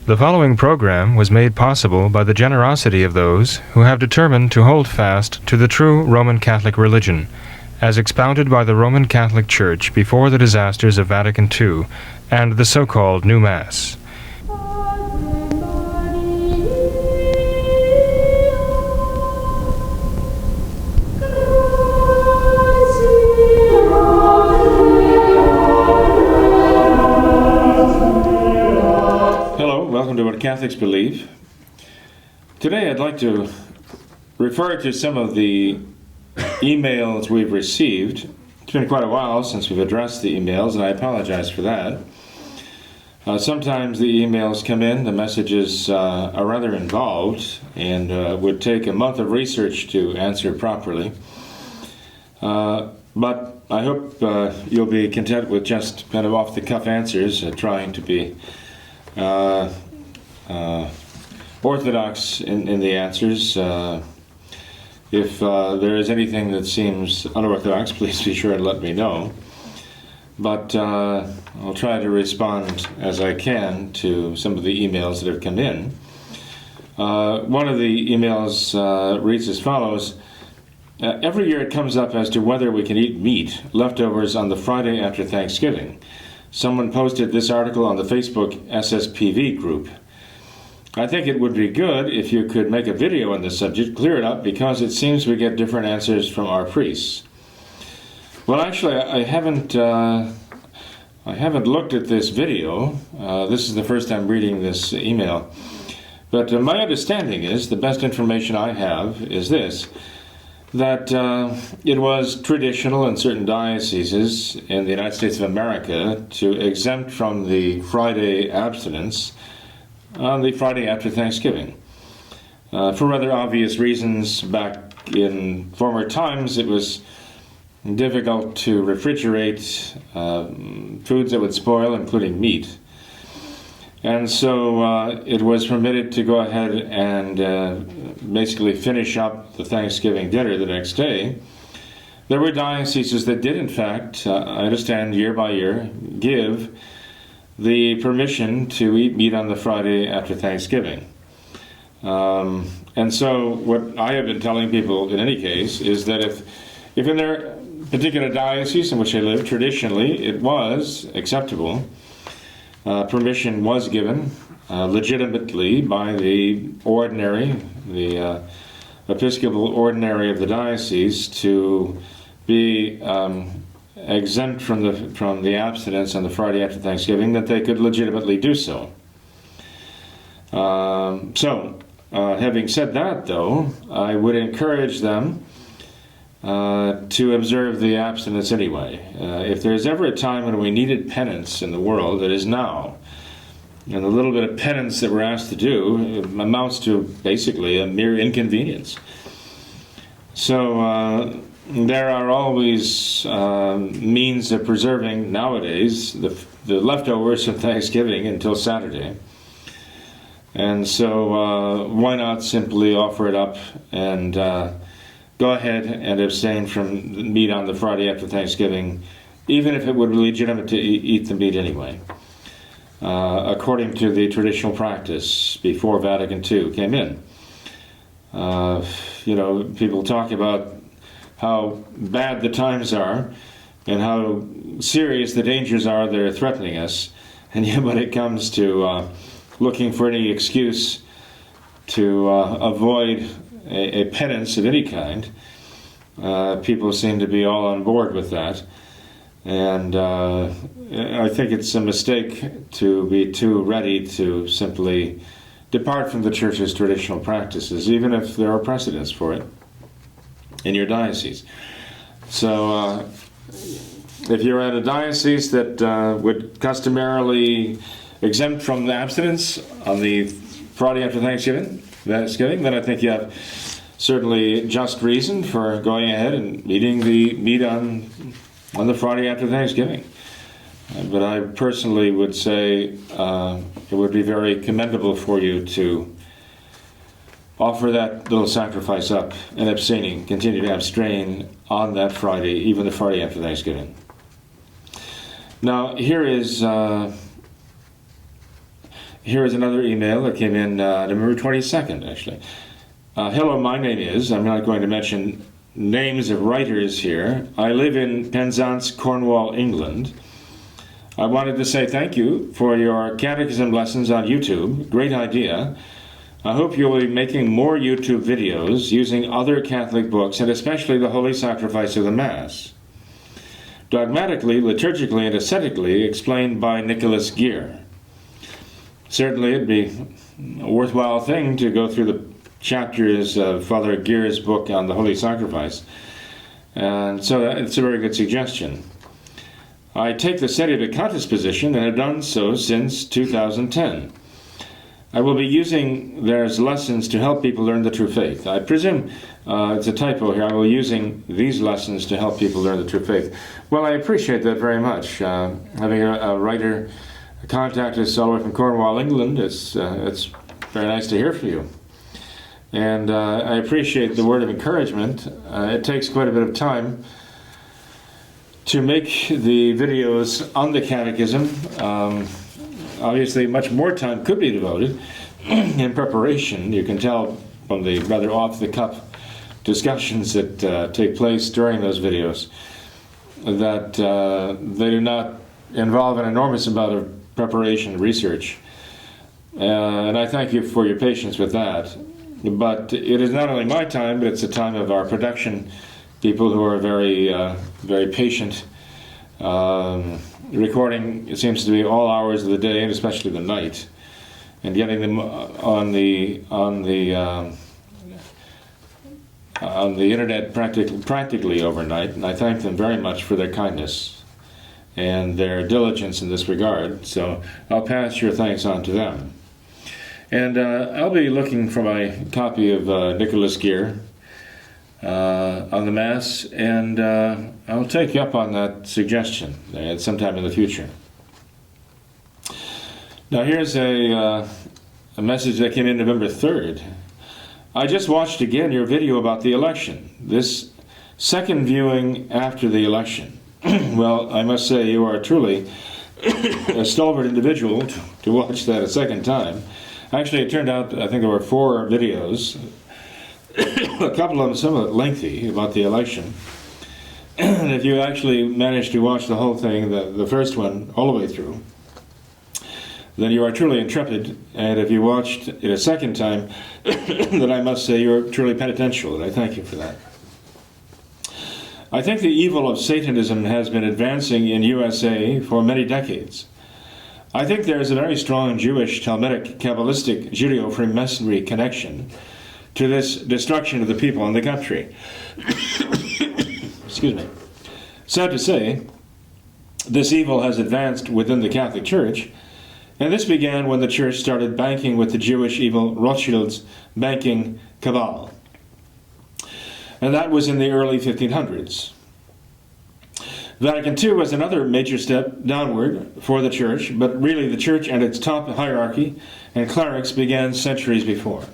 The following program was made possible by the generosity of those who have determined to hold fast to the true Roman Catholic religion, as expounded by the Roman Catholic Church before the disasters of Vatican II and the so-called New Mass. Welcome to What Catholics Believe. Today I'd like to refer to some of the emails we've received. It's been quite a while since we've addressed the emails, and I apologize for that. Sometimes the emails come in, the messages are rather involved, and would take a month of research to answer properly. But I hope you'll be content with just kind of off-the-cuff answers, trying to be orthodox in the answers. If there is anything that seems unorthodox, please be sure and let me know. But I'll try to respond as I can to some of the emails that have come in. One of the emails reads as follows. Every year it comes up as to whether we can eat meat, leftovers on the Friday after Thanksgiving. Someone posted this article on the Facebook SSPV group. I think it would be good if you could make a video on this subject, clear it up, because it seems we get different answers from our priests. Well, actually, I haven't looked at this video. This is the first time reading this email. But my understanding is, the best information I have is this, that it was traditional in certain dioceses in the United States of America to exempt from the Friday abstinence on the Friday after Thanksgiving. For rather obvious reasons, back in former times it was difficult to refrigerate foods that would spoil, including meat. And so it was permitted to go ahead and basically finish up the Thanksgiving dinner the next day. There were dioceses that did, in fact, I understand year by year, give the permission to eat meat on the Friday after Thanksgiving. And so what I have been telling people in any case is that if in their particular diocese in which they live, traditionally it was acceptable, permission was given legitimately by the ordinary, the Episcopal ordinary of the diocese, to be exempt from the abstinence on the Friday after Thanksgiving, that they could legitimately do so. Having said that, though, I would encourage them to observe the abstinence anyway. If there's ever a time when we needed penance in the world, it is now. And the little bit of penance that we're asked to do amounts to basically a mere inconvenience. So there are always means of preserving nowadays the leftovers of Thanksgiving until Saturday. And so why not simply offer it up and go ahead and abstain from meat on the Friday after Thanksgiving, even if it would be legitimate to eat the meat anyway, according to the traditional practice before Vatican II came in. People talk about how bad the times are and how serious the dangers are that are threatening us, and yet when it comes to looking for any excuse to avoid a penance of any kind, people seem to be all on board with that. And I think it's a mistake to be too ready to simply depart from the Church's traditional practices, even if there are precedents for it in your diocese. So if you're at a diocese that would customarily exempt from the abstinence on the Friday after Thanksgiving, then I think you have certainly just reason for going ahead and eating the meat on the Friday after Thanksgiving. But I personally would say it would be very commendable for you to offer that little sacrifice up and continue to abstain on that Friday, even the Friday after Thanksgiving. Now, here is Here is another email that came in November 22nd, actually. Hello, my name is, I'm not going to mention names of writers here. I live in Penzance, Cornwall, England. I wanted to say thank you for your catechism lessons on YouTube. Great idea. I hope you will be making more YouTube videos using other Catholic books, and especially the Holy Sacrifice of the Mass, dogmatically, liturgically, and ascetically explained by Nicholas Gear. Certainly it'd be a worthwhile thing to go through the chapters of Father Gear's book on the Holy Sacrifice, and so it's a very good suggestion. I take the sedevacantist position and have done so since 2010. I will be using their lessons to help people learn the true faith. I presume it's a typo here. I will be using these lessons to help people learn the true faith. Well, I appreciate that very much. Having a writer contact us all the way from Cornwall, England, it's very nice to hear from you. And I appreciate the word of encouragement. It takes quite a bit of time to make the videos on the Catechism. Obviously, much more time could be devoted in preparation. You can tell from the rather off-the-cuff discussions that take place during those videos that they do not involve an enormous amount of preparation and research. And I thank you for your patience with that. But it is not only my time, but it's the time of our production people who are very, very patient. Recording, it seems to be all hours of the day, and especially the night, and getting them on the internet practically overnight. And I thank them very much for their kindness and their diligence in this regard. So I'll pass your thanks on to them. And I'll be looking for my copy of Nicholas Gear on the Mass, and I'll take you up on that suggestion at some time in the future. Now here's a message that came in November 3rd. I just watched again your video about the election. This second viewing after the election. Well, I must say you are truly a stalwart individual to watch that a second time. Actually, it turned out, I think there were 4 videos, a couple of them somewhat lengthy, about the election. And if you actually managed to watch the whole thing, the first one, all the way through, then you are truly intrepid. And if you watched it a second time, then I must say you're truly penitential, and I thank you for that. I think the evil of Satanism has been advancing in USA for many decades. I think there is a very strong Jewish, Talmudic, Kabbalistic, Judeo-Freemasonry connection to this destruction of the people in the country. Excuse me. Sad to say, this evil has advanced within the Catholic Church, and this began when the Church started banking with the Jewish evil Rothschild's banking cabal. And that was in the early 1500s. Vatican II was another major step downward for the Church, but really the Church and its top hierarchy and clerics began centuries before.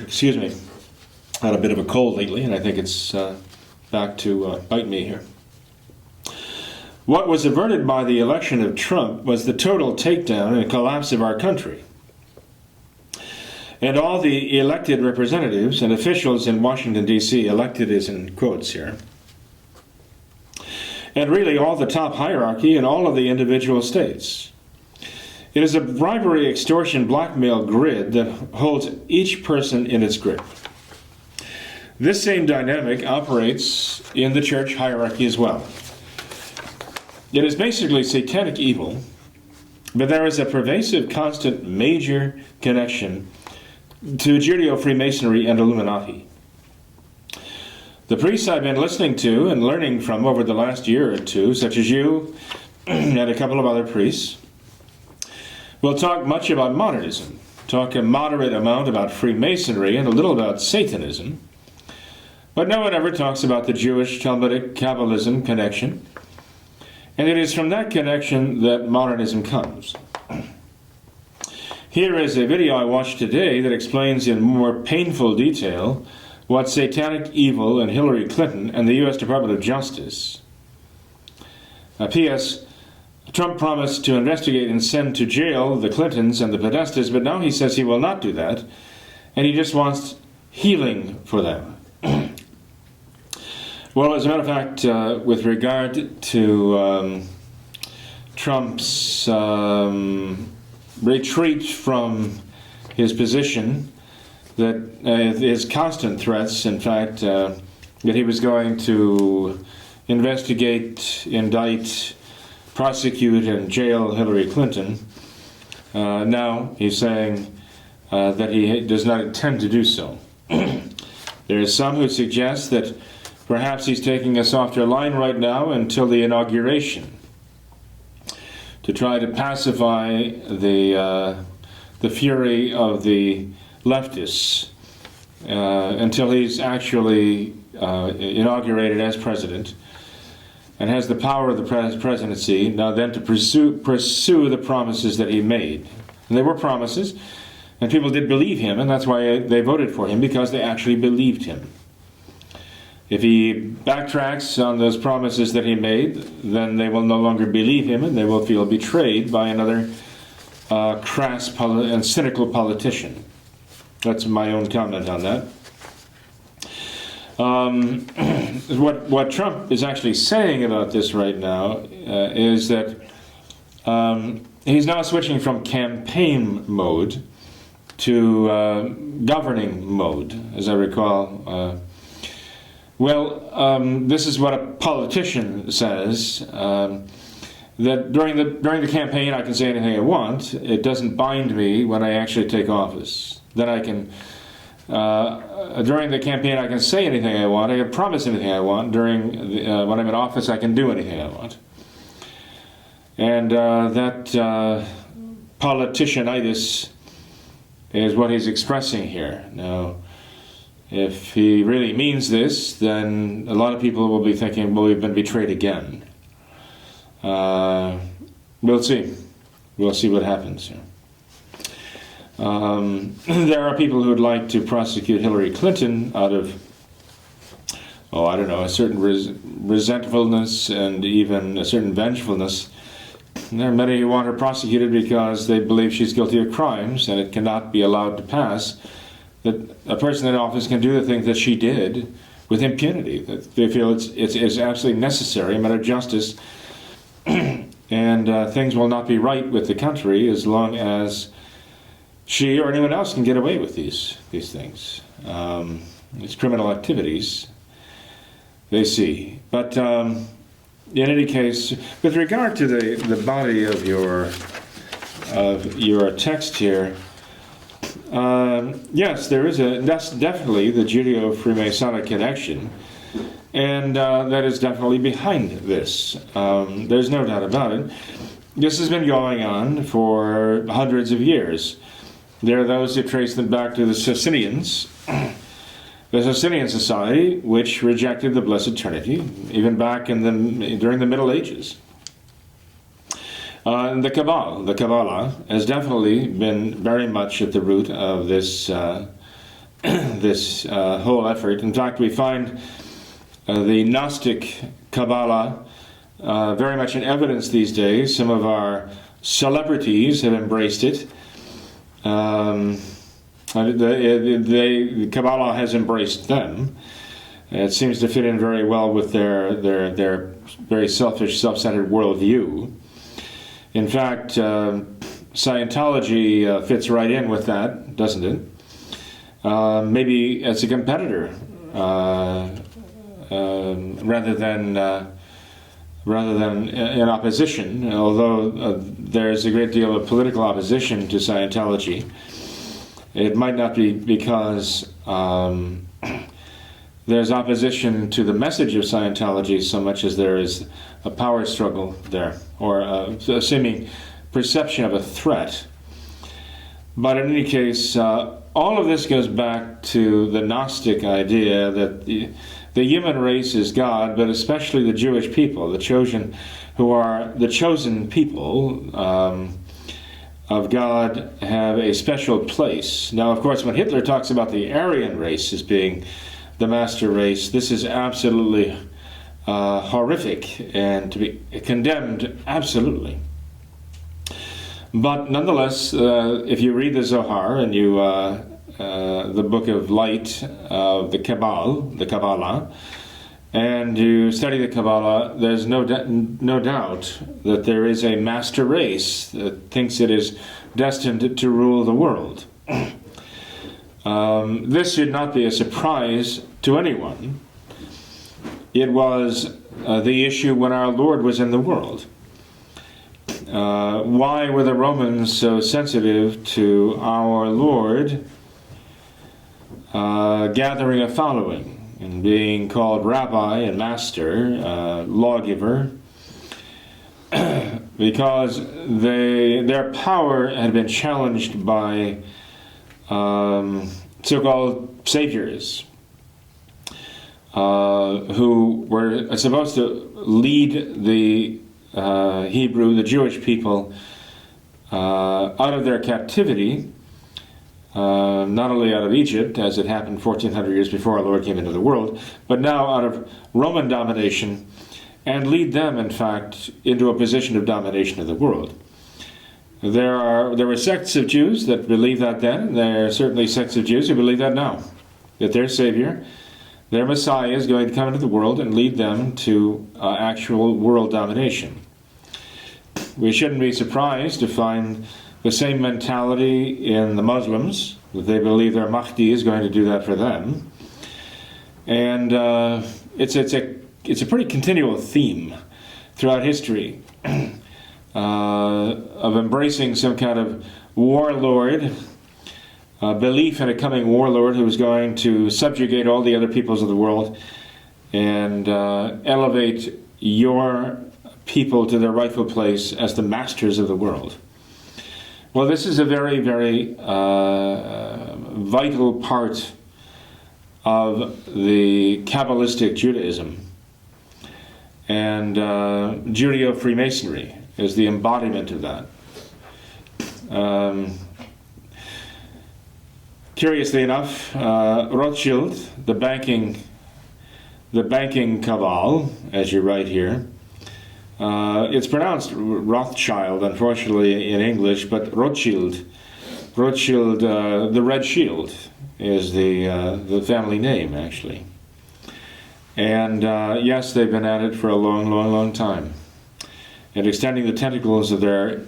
Excuse me. I had a bit of a cold lately, and I think it's back to bite me here. What was averted by the election of Trump was the total takedown and collapse of our country. And all the elected representatives and officials in Washington, D.C., elected is in quotes here, and really all the top hierarchy in all of the individual states. It is a bribery, extortion, blackmail grid that holds each person in its grip. This same dynamic operates in the church hierarchy as well. It is basically satanic evil, but there is a pervasive, constant, major connection to Judeo-Freemasonry and Illuminati. The priests I've been listening to and learning from over the last year or two, such as you and a couple of other priests, will talk much about modernism, talk a moderate amount about Freemasonry and a little about Satanism, but no one ever talks about the Jewish Talmudic Kabbalism connection, and it is from that connection that modernism comes. Here is a video I watched today that explains in more painful detail what satanic evil in Hillary Clinton and the U.S. Department of Justice. P.S. Trump promised to investigate and send to jail the Clintons and the Podestas, but now he says he will not do that, and he just wants healing for them. Well, as a matter of fact, with regard to Trump's retreat from his position, that his constant threats, in fact, that he was going to investigate, indict, prosecute, and jail Hillary Clinton, now he's saying that he does not intend to do so. There are some who suggest that perhaps he's taking a softer line right now until the inauguration to try to pacify the fury of the leftists until he's actually inaugurated as president and has the power of the presidency now then to pursue the promises that he made. And they were promises, and people did believe him, and that's why they voted for him, because they actually believed him. If he backtracks on those promises that he made, then they will no longer believe him, and they will feel betrayed by another crass and cynical politician. That's my own comment on that. What Trump is actually saying about this right now is that he's now switching from campaign mode to governing mode, as I recall. This is what a politician says, that during the campaign I can say anything I want. It doesn't bind me when I actually take office. Then I can, during the campaign I can say anything I want, I can promise anything I want. When I'm in office I can do anything I want. And that politicianitis is what he's expressing here. Now, if he really means this, then a lot of people will be thinking, well, we've been betrayed again. We'll see. We'll see what happens here. There are people who would like to prosecute Hillary Clinton out of, a certain resentfulness and even a certain vengefulness. There are many who want her prosecuted because they believe she's guilty of crimes, and it cannot be allowed to pass that a person in office can do the things that she did with impunity. That they feel it's absolutely necessary, a matter of justice, and things will not be right with the country as long as she or anyone else can get away with these things. These criminal activities, they see. But in any case, with regard to the body of your text here, yes, that's definitely the Judeo-Freemasonic connection, and that is definitely behind this. There's no doubt about it. This has been going on for hundreds of years. There are those who trace them back to the Socinians, the Socinian Society, which rejected the Blessed Trinity, even back during the Middle Ages. The Kabbalah has definitely been very much at the root of this whole effort. In fact, we find the Gnostic Kabbalah very much in evidence these days. Some of our celebrities have embraced it. The Kabbalah has embraced them. It seems to fit in very well with their very selfish, self-centered worldview. In fact, Scientology fits right in with that, doesn't it? Maybe as a competitor rather than in opposition. Although there's a great deal of political opposition to Scientology, it might not be because there's opposition to the message of Scientology so much as there is a power struggle there, or a seeming perception of a threat. But in any case, all of this goes back to the Gnostic idea that the human race is God, but especially the Jewish people, the chosen, who are the chosen people of God, have a special place. Now, of course, when Hitler talks about the Aryan race as being the master race, this is absolutely horrific and to be condemned absolutely. But nonetheless, if you read the Zohar and you the book of light of the Kabbalah, and you study the Kabbalah, there's no doubt that there is a master race that thinks it is destined to rule the world. This should not be a surprise to anyone. It was the issue when our Lord was in the world. Why were the Romans so sensitive to our Lord gathering a following and being called rabbi and master, lawgiver? Because their power had been challenged by so-called saviors who were supposed to lead the the Jewish people out of their captivity, not only out of Egypt, as it happened 1400 years before our Lord came into the world, but now out of Roman domination, and lead them, in fact, into a position of domination of the world. There were sects of Jews that believed that then, and there are certainly sects of Jews who believe that now, that their Savior, their Messiah, is going to come into the world and lead them to actual world domination. We shouldn't be surprised to find the same mentality in the Muslims, that they believe their Mahdi is going to do that for them. And it's a pretty continual theme throughout history of embracing some kind of warlord, belief in a coming warlord who is going to subjugate all the other peoples of the world and elevate your people to their rightful place as the masters of the world. Well, this is a very, very vital part of the Kabbalistic Judaism. And Judeo-Freemasonry is the embodiment of that. Curiously enough, Rothschild, the banking cabal, as you write here, it's pronounced Rothschild, unfortunately, in English, but Rothschild, the Red Shield, is the family name, actually. And yes, they've been at it for a long, long, long time, and extending the tentacles of their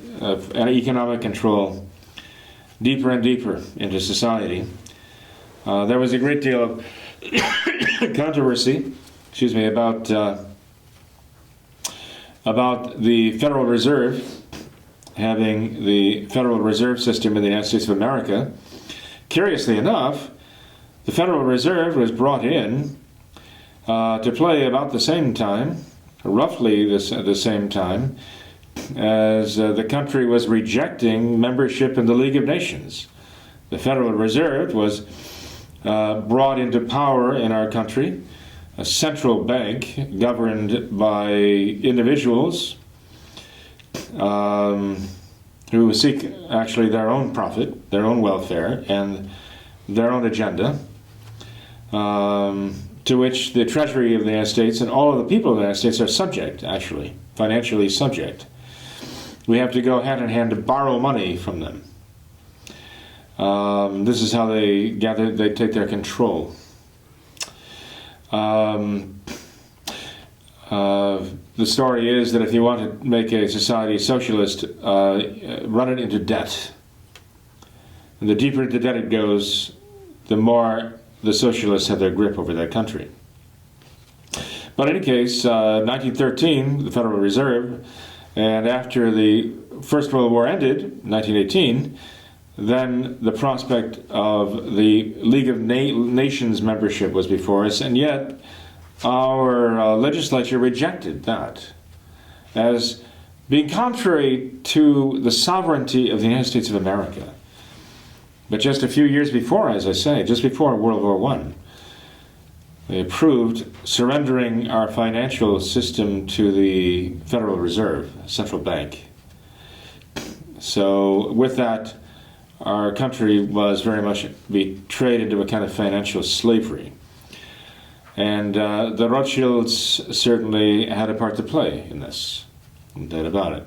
economic control deeper and deeper into society. There was a great deal of controversy, about the Federal Reserve, having the Federal Reserve System in the United States of America. Curiously enough, the Federal Reserve was brought in to play about the same time, roughly the same time, as the country was rejecting membership in the League of Nations. The Federal Reserve was brought into power in our country, a central bank governed by individuals who seek actually their own profit, their own welfare, and their own agenda, to which the Treasury of the United States and all of the people of the United States are subject, actually, financially subject. We have to go hand in hand to borrow money from them. This is how they take their control. The story is that if you want to make a society socialist, run it into debt. And the deeper into debt it goes, the more the socialists have their grip over that country. But in any case, 1913, the Federal Reserve, and after the First World War ended, 1918, then the prospect of the League of Nations membership was before us, and yet our legislature rejected that as being contrary to the sovereignty of the United States of America. But just a few years before, as I say, just before World War I, they approved surrendering our financial system to the Federal Reserve, central bank. So with that, our country was very much betrayed into a kind of financial slavery. And the Rothschilds certainly had a part to play in this, no doubt about it.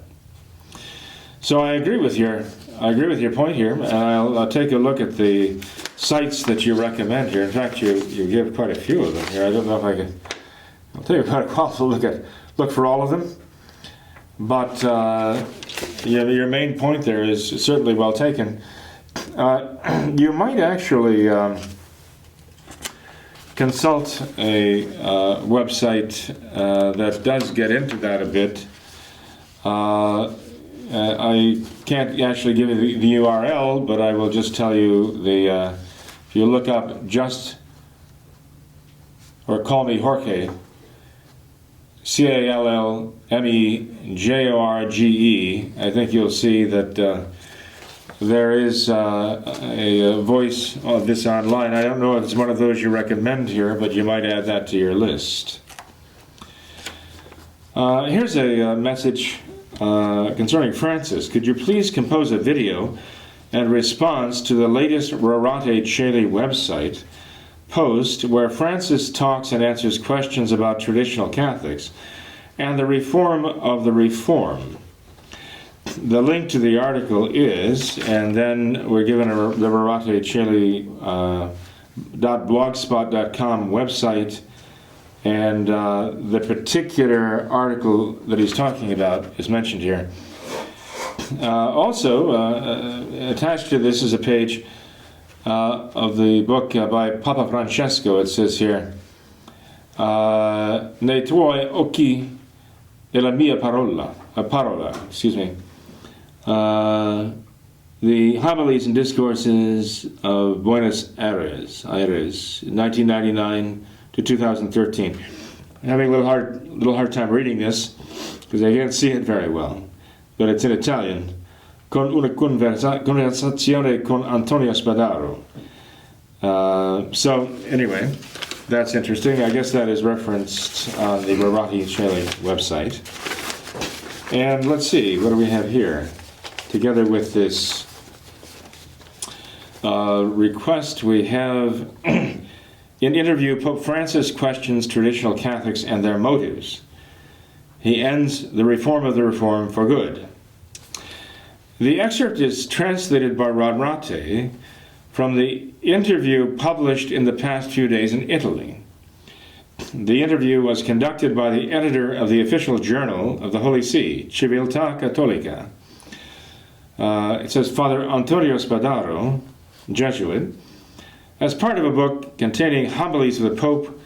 So I agree with your point here, and I'll take a look at the sites that you recommend here. In fact, you give quite a few of them here. I don't know if I can. I'll take quite a while to look for all of them. But your main point there is certainly well taken. You might actually consult a website that does get into that a bit. I can't actually give you the URL, but I will just tell you if you look up or call me Jorge, CALLMEJORGE, I think you'll see that there is a voice of this online. I don't know if it's one of those you recommend here, but you might add that to your list. Here's a message concerning Francis. Could you please compose a video and response to the latest Rorate Caeli website post where Francis talks and answers questions about traditional Catholics and the reform of the Reform? The link to the article is, and then we're given the Rorate Caeli .blogspot.com website, and the particular article that he's talking about is mentioned here. Also, attached to this is a page of the book by Papa Francesco. It says here, Nei tuoi occhi e la mia parola, excuse me. The Homilies and Discourses of Buenos Aires, 1999 to 2013. I'm having a little hard time reading this because I can't see it very well, but it's in Italian. Con una conversazione con Antonio Spadaro. So anyway, that's interesting. I guess that is referenced on the Rorate Caeli website. And let's see, what do we have here? Together with this request, we have in interview, Pope Francis questions traditional Catholics and their motives. He ends the reform of the Reform for good. The excerpt is translated by Rorate from the interview published in the past few days in Italy. The interview was conducted by the editor of the official journal of the Holy See, Civiltà Cattolica. It says, Father Antonio Spadaro, Jesuit, as part of a book containing homilies of the Pope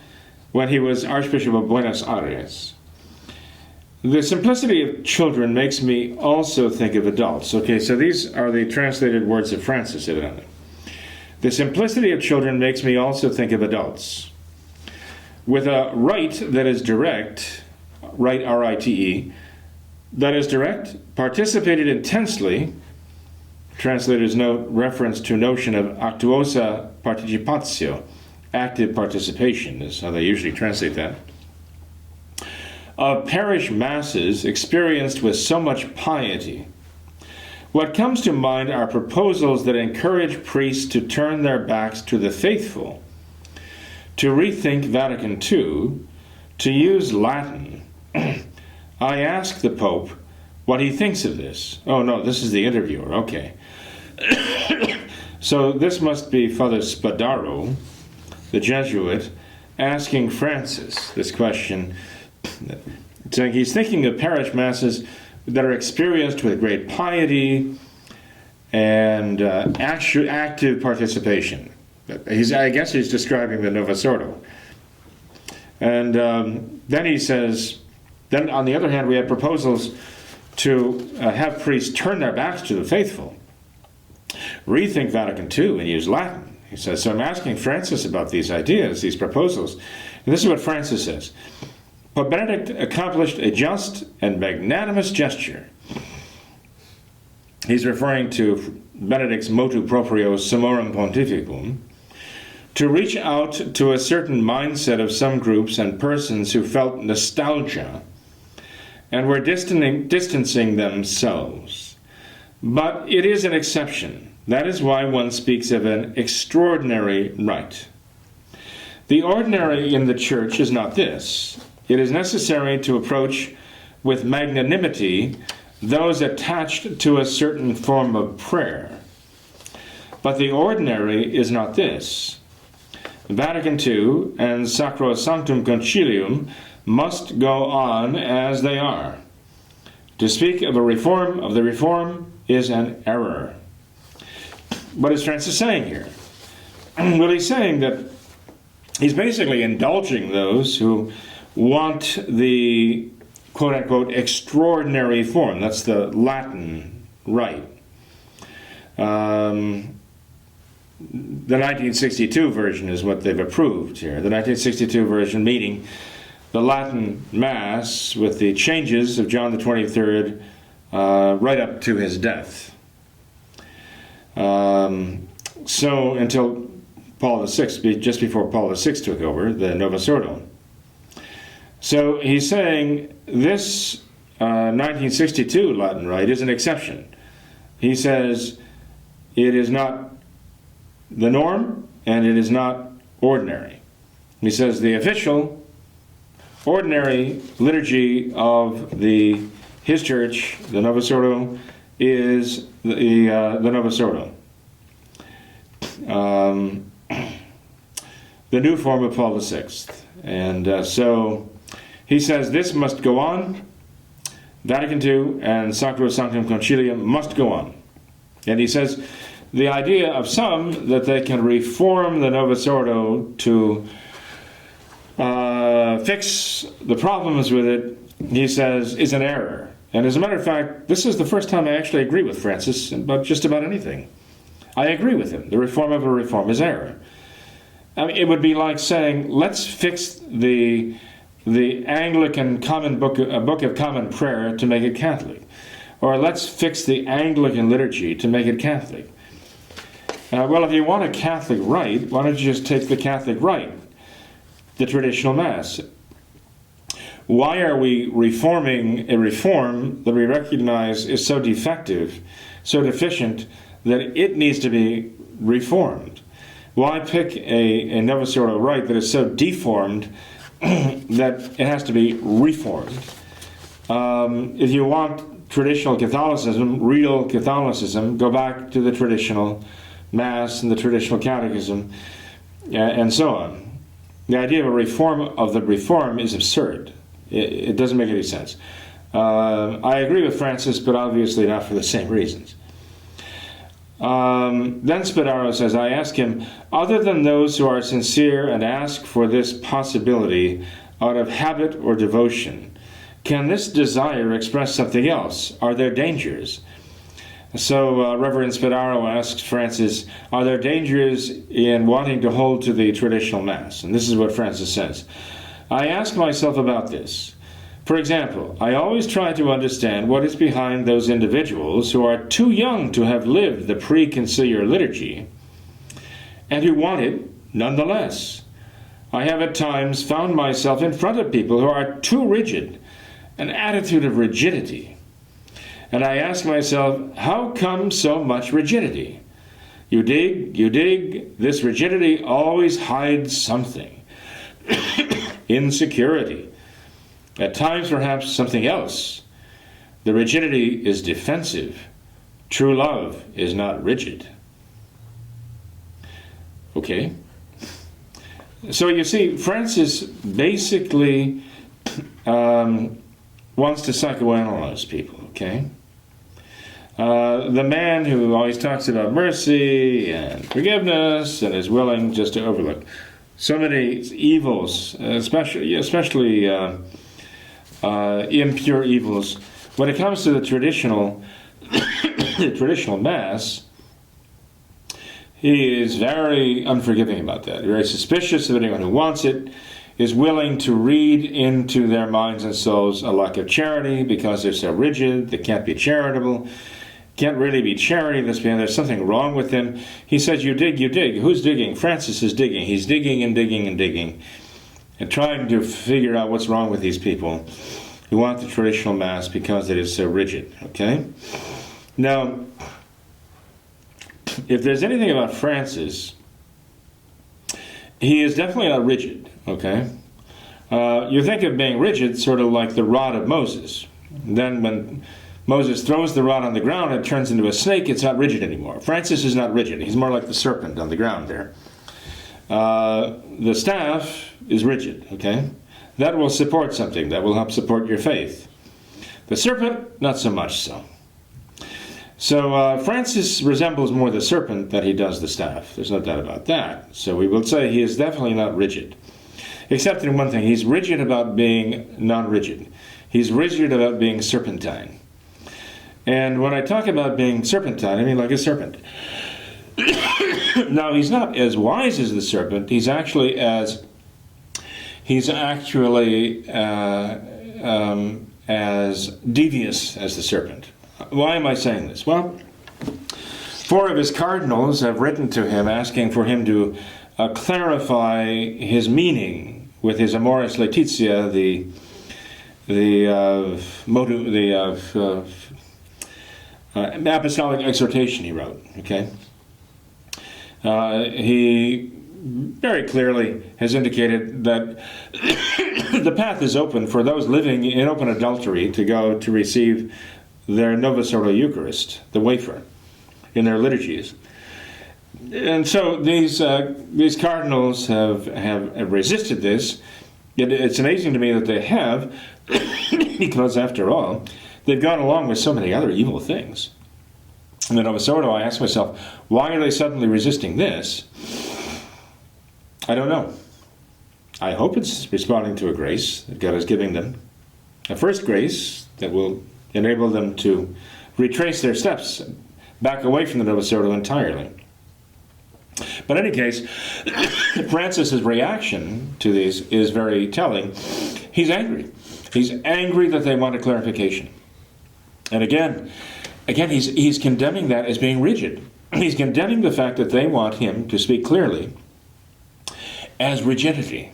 when he was Archbishop of Buenos Aires. The simplicity of children makes me also think of adults. Okay, so these are the translated words of Francis, evidently. The simplicity of children makes me also think of adults. With a rite that is direct, rite R-I-T-E, that is direct, participated intensely, translators note reference to notion of actuosa participatio, active participation is how they usually translate that, of parish masses experienced with so much piety. What comes to mind are proposals that encourage priests to turn their backs to the faithful, to rethink Vatican II, to use Latin. I ask the Pope what he thinks of this. Oh no, this is the interviewer, okay. So this must be Father Spadaro, the Jesuit, asking Francis this question. So he's thinking of parish masses that are experienced with great piety and active participation. I guess he's describing the Novus Ordo. And then he says, then on the other hand, we have proposals to have priests turn their backs to the faithful, rethink Vatican II and use Latin. He says, so I'm asking Francis about these ideas, these proposals. And this is what Francis says. Pope Benedict accomplished a just and magnanimous gesture. He's referring to Benedict's motu proprio Summorum Pontificum, to reach out to a certain mindset of some groups and persons who felt nostalgia and were distancing themselves. But it is an exception. That is why one speaks of an extraordinary rite. The ordinary in the church is not this. It is necessary to approach with magnanimity those attached to a certain form of prayer. But the ordinary is not this. Vatican II and Sacrosanctum Concilium must go on as they are. To speak of a reform of the reform is an error. What is Francis saying here? Well, he's saying that he's basically indulging those who want the quote-unquote extraordinary form. That's the Latin rite. The 1962 version is what they've approved here. The 1962 version, meaning the Latin Mass with the changes of John the 23rd right up to his death. So until Paul VI, just before Paul VI took over, the Novus Ordo. So he's saying this 1962 Latin rite is an exception. He says it is not the norm and it is not ordinary. He says the official ordinary liturgy of his church, the Novus Ordo, is the Novus Ordo. The new form of Paul VI. And so he says this must go on. Vatican II and Sacrosanctum Concilium must go on. And he says the idea of some that they can reform the Novus Ordo to fix the problems with it, he says, is an error. And as a matter of fact, this is the first time I actually agree with Francis about just about anything. I agree with him. The reform of a reform is error. I mean, it would be like saying, let's fix the Anglican Common Book of Common Prayer to make it Catholic. Or let's fix the Anglican liturgy to make it Catholic. Well, if you want a Catholic rite, why don't you just take the Catholic rite, the traditional Mass? Why are we reforming a reform that we recognize is so defective, so deficient, that it needs to be reformed? Why pick a Novus Ordo rite that is so deformed that it has to be reformed? If you want traditional Catholicism, real Catholicism, go back to the traditional Mass and the traditional Catechism, and so on. The idea of a reform of the reform is absurd. It doesn't make any sense. I agree with Francis, but obviously not for the same reasons. Then Spadaro says, I ask him, other than those who are sincere and ask for this possibility out of habit or devotion, can this desire express something else? Are there dangers? So Reverend Spadaro asks Francis, are there dangers in wanting to hold to the traditional Mass? And this is what Francis says. I ask myself about this. For example, I always try to understand what is behind those individuals who are too young to have lived the pre-conciliar liturgy and who want it nonetheless. I have at times found myself in front of people who are too rigid, an attitude of rigidity. And I ask myself, how come so much rigidity? You dig, this rigidity always hides something. Insecurity. At times, perhaps, something else. The rigidity is defensive. True love is not rigid. Okay. So you see, Francis basically wants to psychoanalyze people, okay? The man who always talks about mercy and forgiveness and is willing just to overlook so many evils, especially impure evils. When it comes to the traditional Mass, he is very unforgiving about that, very suspicious of anyone who wants it, is willing to read into their minds and souls a lack of charity because they're so rigid, they can't be charitable, can't really be charity, there's something wrong with them. He says, you dig. Who's digging? Francis is digging. He's digging and digging and digging and trying to figure out what's wrong with these people who want the traditional Mass because it is so rigid, okay? Now, if there's anything about Francis, he is definitely not rigid, okay? You think of being rigid sort of like the rod of Moses. Then when Moses throws the rod on the ground, it turns into a snake. It's not rigid anymore. Francis is not rigid. He's more like the serpent on the ground there. The staff is rigid, okay? That will support something. That will help support your faith. The serpent, not so much so. So Francis resembles more the serpent than he does the staff. There's no doubt about that. So we will say he is definitely not rigid. Except in one thing. He's rigid about being non-rigid. He's rigid about being serpentine. And when I talk about being serpentine, I mean like a serpent. Now, he's not as wise as the serpent. He's actually as devious as the serpent. Why am I saying this? Well, 4 of his cardinals have written to him asking for him to clarify his meaning with his Amoris Laetitia, the apostolic exhortation he wrote. Okay, he very clearly has indicated that the path is open for those living in open adultery to go to receive their Novus Ordo Eucharist, the wafer, in their liturgies. And so these cardinals have resisted this. It's amazing to me that they have, because after all, they've gone along with so many other evil things. And then Novus Ordo, I ask myself, why are they suddenly resisting this? I don't know. I hope it's responding to a grace that God is giving them. A first grace that will enable them to retrace their steps back away from the Novus Ordo entirely. But in any case, Francis's reaction to these is very telling. He's angry. He's angry that they want a clarification. And again, he's condemning that as being rigid. He's condemning the fact that they want him to speak clearly as rigidity.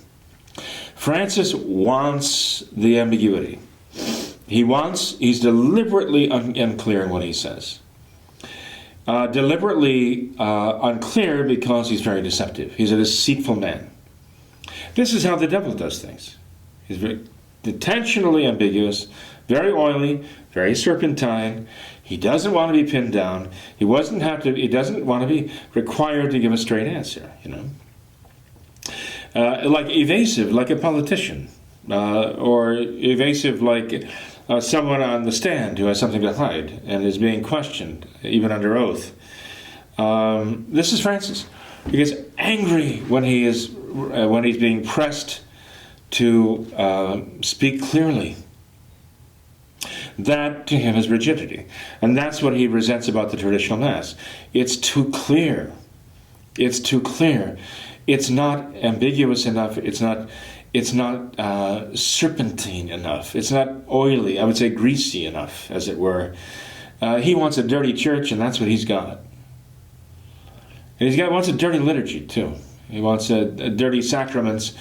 Francis wants the ambiguity. He's deliberately unclear in what he says. Deliberately unclear because he's very deceptive. He's a deceitful man. This is how the devil does things. He's very intentionally ambiguous, very oily, very serpentine. He doesn't want to be pinned down. He doesn't want to be required to give a straight answer, like evasive, like a politician, or evasive like someone on the stand who has something to hide and is being questioned, even under oath. This is Francis. He gets angry when he's being pressed to speak clearly. That to him is rigidity, and that's what he resents about the traditional Mass. It's too clear. It's too clear. It's not ambiguous enough. It's not serpentine enough. It's not oily. I would say greasy enough, as it were. He wants a dirty church, and that's what he's got. And wants a dirty liturgy too. He wants a dirty sacraments.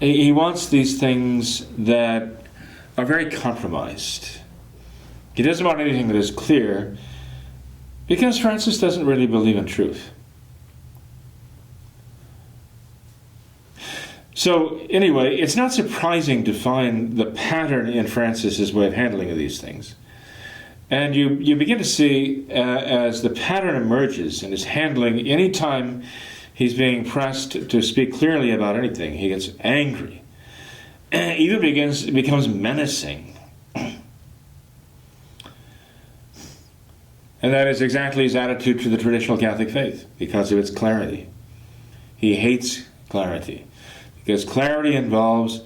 He wants these things that are very compromised. He doesn't want anything that is clear, because Francis doesn't really believe in truth. So anyway, it's not surprising to find the pattern in Francis's way of handling of these things. And you begin to see, as the pattern emerges in his handling, any time he's being pressed to speak clearly about anything, he gets angry. Even becomes menacing. And that is exactly his attitude to the traditional Catholic faith, because of its clarity. He hates clarity, because clarity involves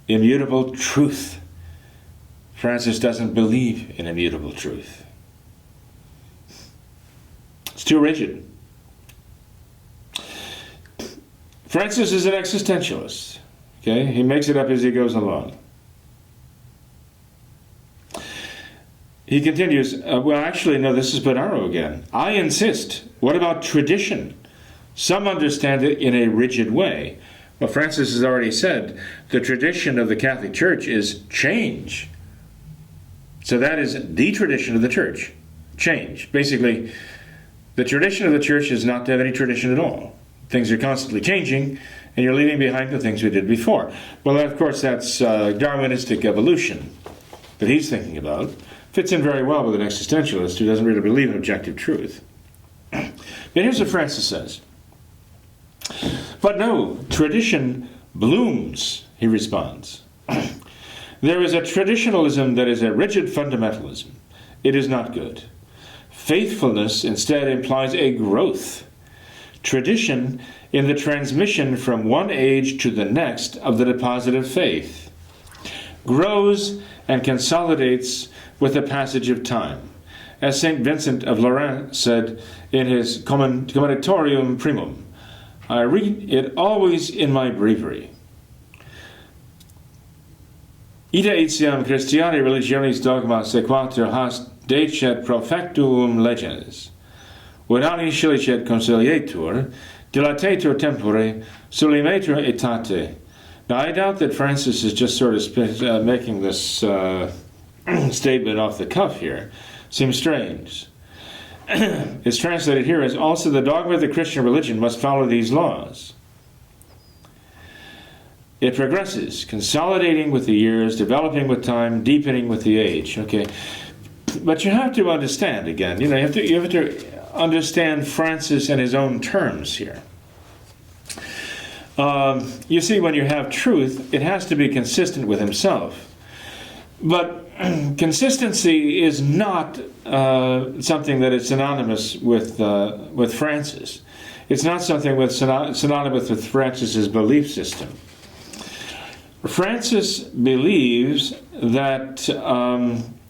immutable truth. Francis doesn't believe in immutable truth. It's too rigid. Francis is an existentialist. Okay? He makes it up as he goes along. He continues, this is Bernardo again. I insist. What about tradition? Some understand it in a rigid way. Well, Francis has already said the tradition of the Catholic Church is change. So that is the tradition of the Church. Change. Basically, the tradition of the Church is not to have any tradition at all. Things are constantly changing, and you're leaving behind the things we did before. Well, of course, that's Darwinistic evolution that he's thinking about. Fits in very well with an existentialist who doesn't really believe in objective truth. But here's what Francis says. But no, tradition blooms, he responds. There is a traditionalism that is a rigid fundamentalism. It is not good. Faithfulness instead implies a growth. Tradition in the transmission from one age to the next of the deposit of faith grows and consolidates with the passage of time. As St. Vincent of Lerins said in his Commendatorium Primum, I read it always in my breviary. Ida etiam Christiani religionis dogma sequatur hast decet profectum leges, Urani scilicet consilietur, dilatetur tempore, sublimetur etate. Now, I doubt that Francis is just sort of making this statement off the cuff here. Seems strange. It's translated here as, also the dogma of the Christian religion must follow these laws. It progresses, consolidating with the years, developing with time, deepening with the age. Okay, but you have to understand again. You have to understand Francis in his own terms here. You see, when you have truth, it has to be consistent with himself. But consistency is not something that is synonymous with Francis. It's not something synonymous with Francis's belief system. Francis believes that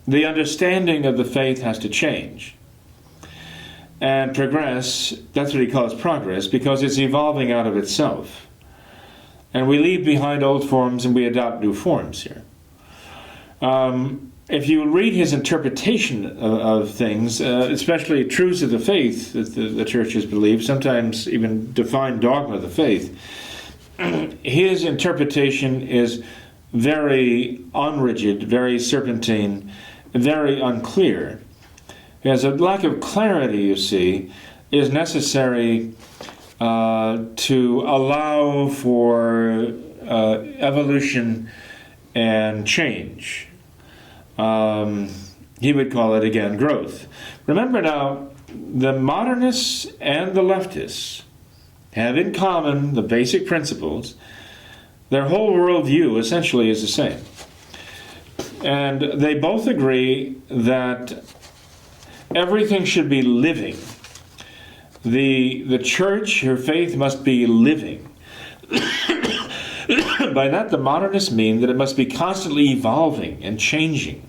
the understanding of the faith has to change and progress. That's what he calls progress, because it's evolving out of itself. And we leave behind old forms and we adopt new forms here. If you read his interpretation of things, especially truths of the faith that the churches believe, sometimes even defined dogma of the faith, his interpretation is very unrigid, very serpentine, very unclear. Because a lack of clarity, you see, is necessary to allow for evolution and change. He would call it, again, growth. Remember now, the modernists and the leftists have in common the basic principles. Their whole worldview essentially is the same. And they both agree that everything should be living. The church, her faith, must be living. By that, the modernists mean that it must be constantly evolving and changing.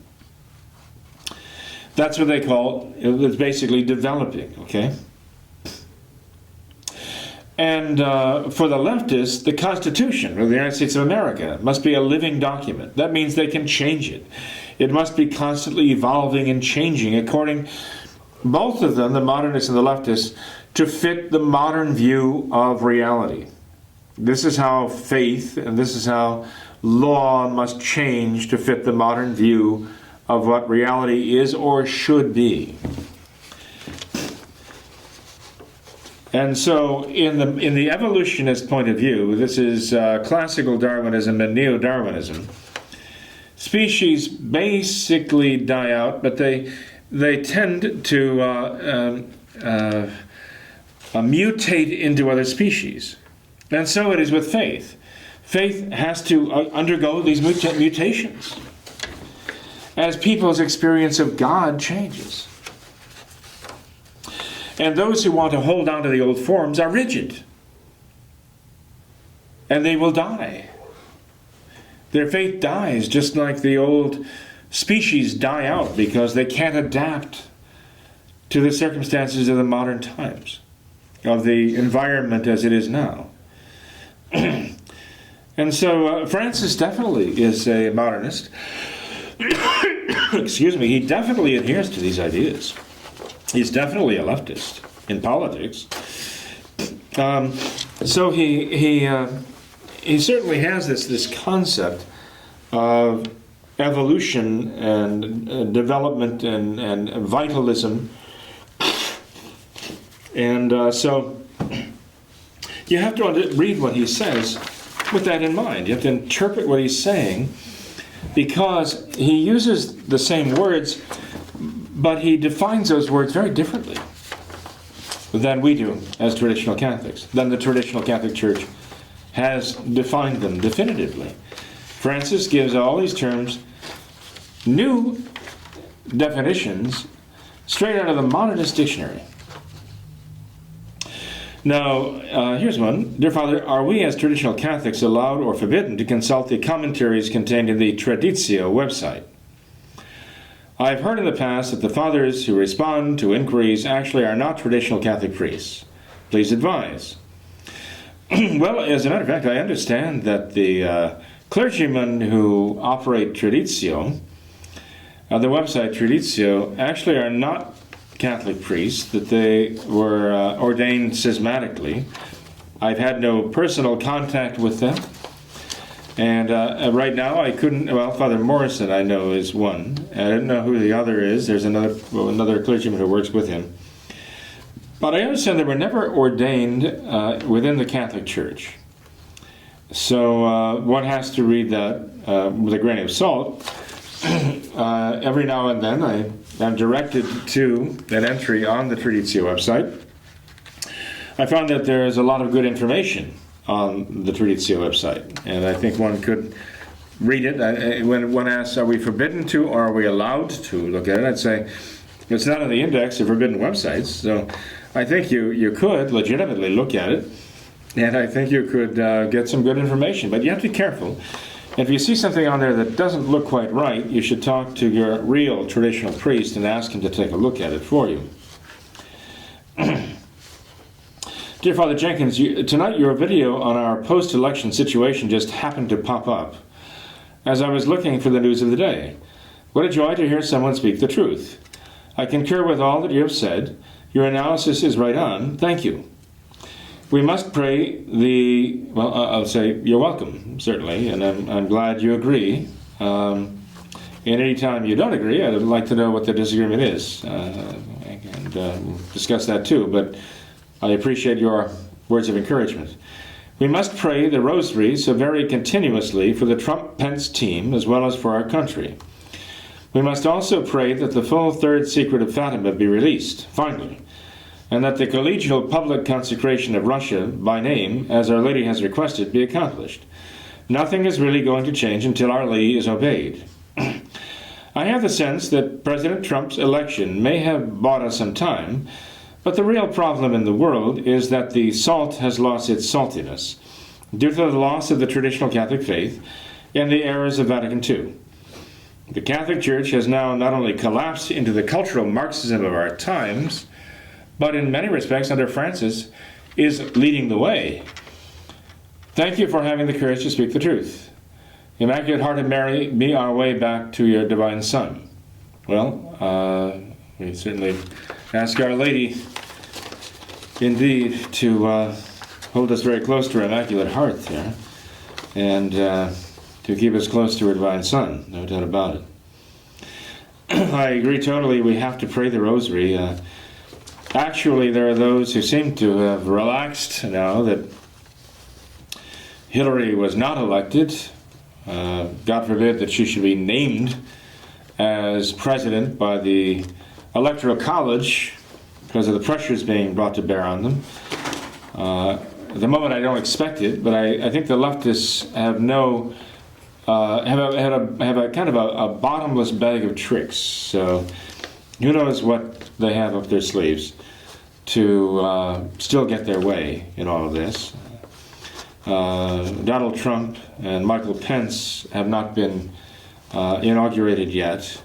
That's what they call, it's basically developing, okay? And for the leftists, the Constitution of the United States of America must be a living document. That means they can change it. It must be constantly evolving and changing according, both of them, the modernists and the leftists, to fit the modern view of reality. This is how faith and this is how law must change to fit the modern view of what reality is or should be. And so in the evolutionist point of view, this is classical Darwinism and neo-Darwinism, species basically die out, but they tend to mutate into other species. And so it is with faith. Faith has to undergo these mutations as people's experience of God changes. And those who want to hold on to the old forms are rigid. And they will die. Their faith dies just like the old species die out because they can't adapt to the circumstances of the modern times, of the environment as it is now. And so Francis definitely is a modernist. Excuse me, he definitely adheres to these ideas. He's definitely a leftist in politics. So he certainly has this concept of evolution and development and vitalism. And so you have to read what he says with that in mind. You have to interpret what he's saying, because he uses the same words, but he defines those words very differently than we do as traditional Catholics, than the traditional Catholic Church has defined them definitively. Francis gives all these terms new definitions straight out of the Modernist dictionary. Now, here's one. Dear Father, are we as traditional Catholics allowed or forbidden to consult the commentaries contained in the Tradito website? I've heard in the past that the fathers who respond to inquiries actually are not traditional Catholic priests. Please advise. Well, as a matter of fact, I understand that the clergymen who operate Tradito, the website Tradito, actually are not Catholic priests, that they were ordained schismatically. I've had no personal contact with them. And right now I couldn't, well, Father Morrison I know is one. I don't know who the other is. There's another clergyman who works with him. But I understand they were never ordained within the Catholic Church. So one has to read that with a grain of salt. Every now and then I am directed to an entry on the Tradito website. I found that there is a lot of good information on the Tradito website, and I think one could read it. When one asks, are we forbidden to or are we allowed to look at it, I'd say it's not in the index of forbidden websites, so I think you could legitimately look at it, and I think you could get some good information, but you have to be careful. If you see something on there that doesn't look quite right, you should talk to your real traditional priest and ask him to take a look at it for you. Dear Father Jenkins, tonight your video on our post-election situation just happened to pop up as I was looking for the news of the day. What a joy to hear someone speak the truth. I concur with all that you have said. Your analysis is right on. Thank you. We must pray I'll say you're welcome, certainly, and I'm glad you agree. And any time you don't agree, I'd like to know what the disagreement is, and we'll discuss that too, but I appreciate your words of encouragement. We must pray the rosary so very continuously for the Trump-Pence team as well as for our country. We must also pray that the full third secret of Fatima be released, finally, and that the collegial public consecration of Russia by name, as Our Lady has requested, be accomplished. Nothing is really going to change until Our Lady is obeyed. I have the sense that President Trump's election may have bought us some time, but the real problem in the world is that the salt has lost its saltiness due to the loss of the traditional Catholic faith and the errors of Vatican II. The Catholic Church has now not only collapsed into the cultural Marxism of our times, but in many respects under Francis is leading the way. Thank you for having the courage to speak the truth. Immaculate Heart of Mary, be our way back to your divine Son. Well, we certainly ask Our Lady indeed to hold us very close to her Immaculate Heart there, and to keep us close to her divine Son, no doubt about it. I agree totally, we have to pray the rosary. Actually, there are those who seem to have relaxed now that Hillary was not elected. God forbid that she should be named as president by the Electoral College because of the pressures being brought to bear on them. At the moment, I don't expect it, but I think the leftists have have a kind of a bottomless bag of tricks. So who knows what they have up their sleeves to still get their way in all of this. Donald Trump and Michael Pence have not been inaugurated yet.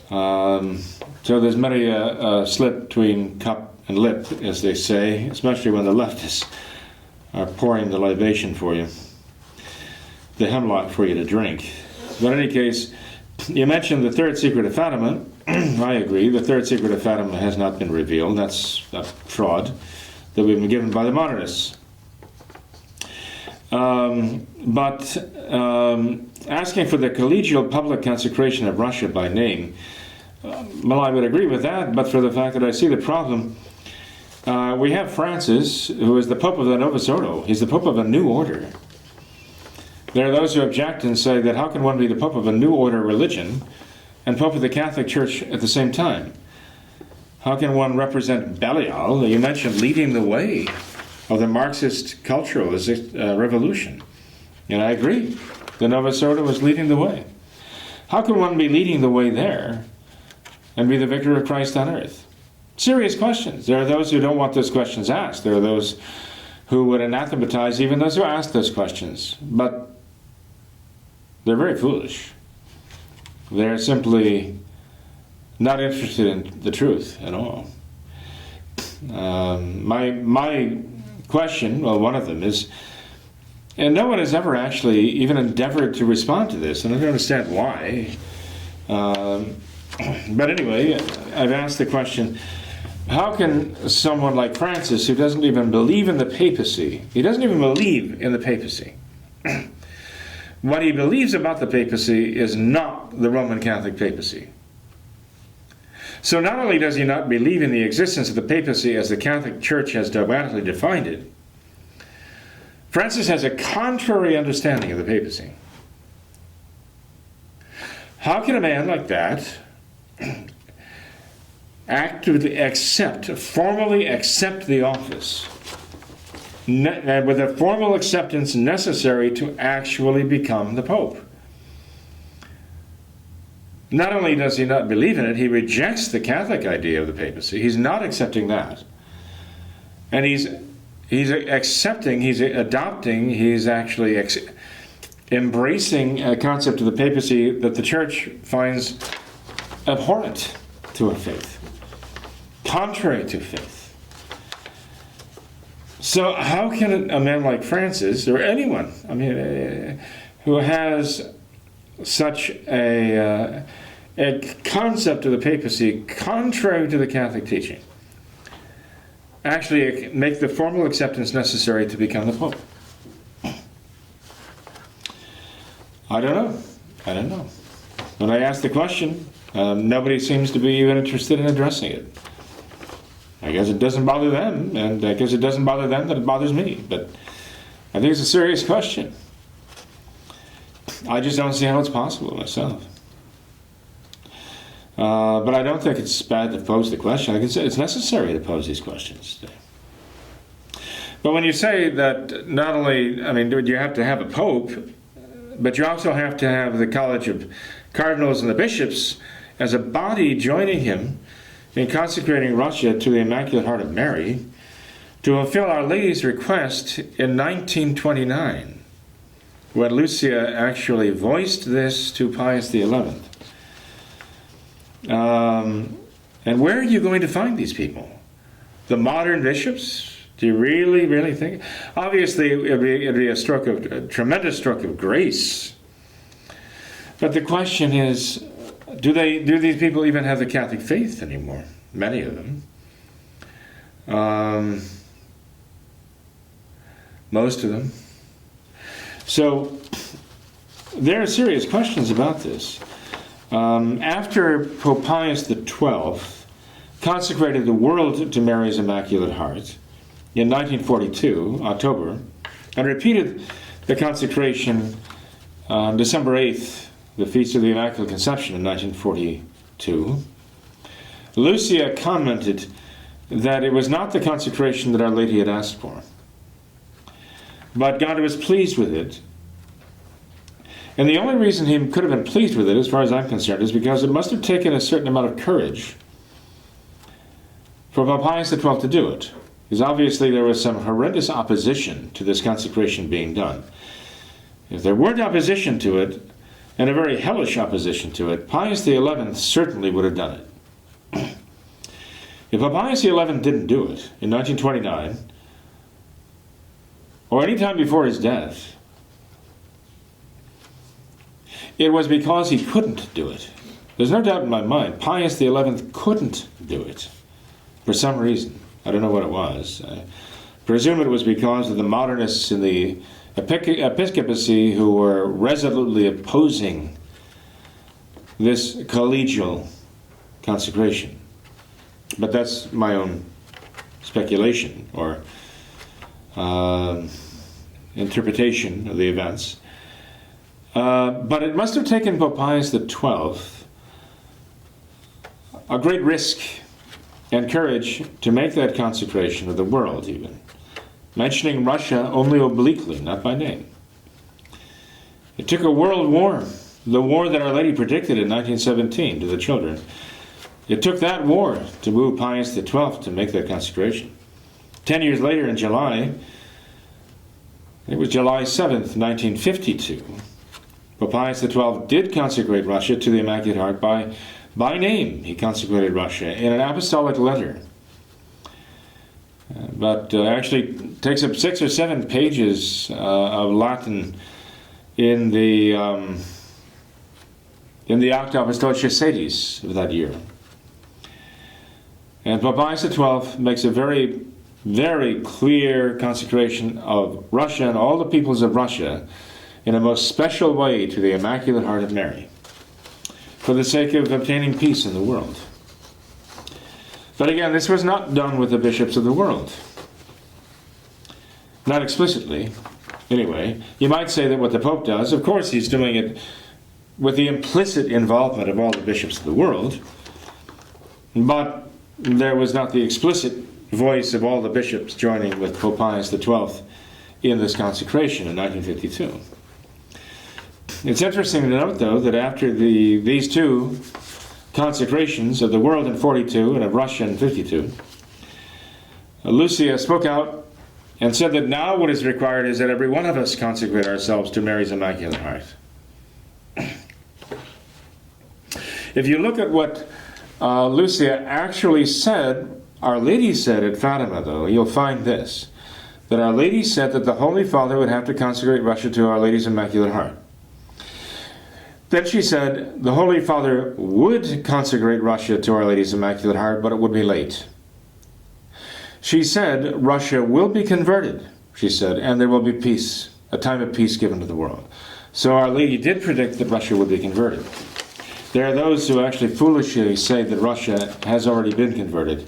So there's many a slip between cup and lip, as they say, especially when the leftists are pouring the libation for you, the hemlock for you to drink. But in any case, you mentioned the third secret of Fatima. I agree. The third secret of Fatima has not been revealed. That's a fraud that we've been given by the modernists. But asking for the collegial public consecration of Russia by name, well, I would agree with that, but for the fact that I see the problem We have Francis, who is the Pope of the Novus Ordo. He's the Pope of a new order. There are those who object and say that how can one be the Pope of a new order religion and Pope of the Catholic Church at the same time? How can one represent Belial? You mentioned leading the way of the Marxist cultural revolution. And I agree. The Novus Ordo was leading the way. How can one be leading the way there and be the vicar of Christ on earth? Serious questions. There are those who don't want those questions asked. There are those who would anathematize even those who ask those questions. But they're very foolish. They're simply not interested in the truth at all. My question, well, one of them is, and no one has ever actually even endeavored to respond to this, and I don't understand why. But anyway, I've asked the question, how can someone like Francis, who doesn't even believe in the papacy, he doesn't even believe in the papacy. What he believes about the papacy is not the Roman Catholic papacy. So not only does he not believe in the existence of the papacy as the Catholic Church has dogmatically defined it, Francis has a contrary understanding of the papacy. How can a man like that formally accept the office, with a formal acceptance necessary to actually become the Pope? Not only does he not believe in it, he rejects the Catholic idea of the papacy. He's not accepting that. And he's accepting, he's adopting, he's actually embracing a concept of the papacy that the Church finds abhorrent to her faith, contrary to faith. So how can a man like Francis, or anyone, who has such a concept of the papacy contrary to the Catholic teaching, actually make the formal acceptance necessary to become the Pope? I don't know. When I ask the question, nobody seems to be even interested in addressing it. I guess it doesn't bother them, and I guess it doesn't bother them that it bothers me. But I think it's a serious question. I just don't see how it's possible myself. But I don't think it's bad to pose the question. I can say it's necessary to pose these questions today. But when you say that not only, you have to have a pope, but you also have to have the College of Cardinals and the bishops as a body joining him in consecrating Russia to the Immaculate Heart of Mary to fulfill Our Lady's request in 1929, when Lucia actually voiced this to Pius XI. And where are you going to find these people? The modern bishops? Do you really think? Obviously, it'd be a tremendous stroke of grace. But the question is, do these people even have the Catholic faith anymore? Many of them. Most of them. So there are serious questions about this. After Pope Pius XII consecrated the world to Mary's Immaculate Heart in 1942, October, and repeated the consecration on December 8th, the Feast of the Immaculate Conception in 1942, Lucia commented that it was not the consecration that Our Lady had asked for, but God was pleased with it. And the only reason he could have been pleased with it, as far as I'm concerned, is because it must have taken a certain amount of courage for Pope Pius XII to do it. Because obviously there was some horrendous opposition to this consecration being done. If there weren't opposition to it, and a very hellish opposition to it, Pius XI certainly would have done it. If Pope Pius XI didn't do it in 1929, or any time before his death, it was because he couldn't do it. There's no doubt in my mind, Pius XI couldn't do it for some reason. I don't know what it was. I presume it was because of the modernists in the episcopacy who were resolutely opposing this collegial consecration. But that's my own speculation or interpretation of the events. But it must have taken Pope Pius XII a great risk and courage to make that consecration of the world, even mentioning Russia only obliquely, not by name. It took a world war, the war that Our Lady predicted in 1917 to the children. It took that war to move Pius XII to make that consecration. 10 years later, in July, it was July 7th, 1952, Pope Pius XII did consecrate Russia to the Immaculate Heart by name. He consecrated Russia in an apostolic letter. But actually takes up 6 or 7 pages of Latin in the Acta Apostolicae Sedis of that year. And Pope Pius XII makes a very, very clear consecration of Russia and all the peoples of Russia in a most special way to the Immaculate Heart of Mary, for the sake of obtaining peace in the world. But again, this was not done with the bishops of the world. Not explicitly, anyway. You might say that what the Pope does, of course he's doing it with the implicit involvement of all the bishops of the world, but there was not the explicit voice of all the bishops joining with Pope Pius XII in this consecration in 1952. It's interesting to note, though, that after these two consecrations of the world in 42 and of Russia in 52, Lucia spoke out and said that now what is required is that every one of us consecrate ourselves to Mary's Immaculate Heart. If you look at what Lucia actually said, Our Lady said at Fatima, though, you'll find this, that Our Lady said that the Holy Father would have to consecrate Russia to Our Lady's Immaculate Heart. Then she said the Holy Father would consecrate Russia to Our Lady's Immaculate Heart, but it would be late. She said Russia will be converted, she said, and there will be peace, a time of peace given to the world. So Our Lady did predict that Russia would be converted. There are those who actually foolishly say that Russia has already been converted.